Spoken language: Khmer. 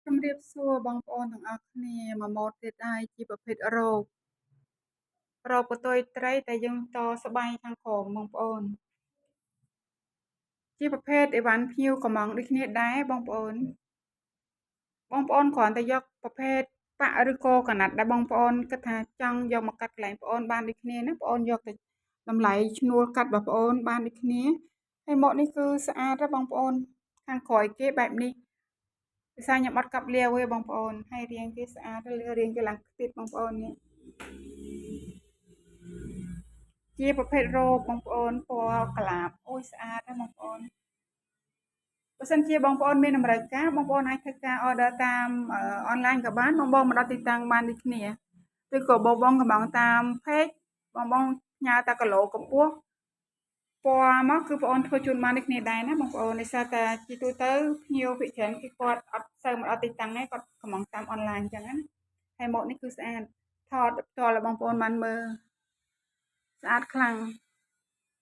ជំរាបសួរបងប្អូនទាំងអស់គ្នាមួយម៉ូតទៀតហើយជាប្រភេទរ៉ូបតុយត្រីតែយើងតស្បែកខាងក្រោមបងប្អូនជាប្រភេទអីវ៉ាន់ភ្ញៀវកំងដូចគ្នាដែរបងប្អូនគ្រាន់តែយកប្រភេទប៉ាក់ឬក៏កណាត់ដែលបងប្អូនគិតថាចង់យកមកកាត់កន្លែងបងប្អូនបានដូចគ្នាណាបងប្អូនយកទៅតម្លៃឈ្នួលកាត់បងប្អូនបានដូចគ្នាហើយម៉ូតនេះគឺស្អាតណាស់បងប្អូនខាងក្រោយគេបែបនេះភាសាខ្ញុំអត់កាប់លាវទេបងប្អូនហើយរាងគេស្អាតរាងគេឡើងខ្ទេចបងប្អូននេះជាប្រភេទរ៉ូបបងប្អូនពណ៌ក្លាបអូយស្អាតណាស់បងប្អូនបើសិនជាបងប្អូនមានតម្រូវការបងប្អូនអាចធ្វើការ order តាមអនឡាញក៏បានបងមកដល់ទីតាំងបានដូចគ្នាឬក៏បងកំងតាម page បងផ្ញើតាគីឡូកម្ពស់ពណ៌មកគឺបងធ្វើជូនបានដូចគ្នាដែរណាបងប្អូនដោយសារតែជាទូទៅភ្ញៀវភាគច្រើនគេគាត់អត់សូវមកដល់ទីតាំងទេគាត់កំងតាមអនឡាញអញ្ចឹងណាហើយម៉ូតនេះគឺស្អាតថតផ្ទាល់ឲ្យបងប្អូនបានមើលស្អាតខ្លាំង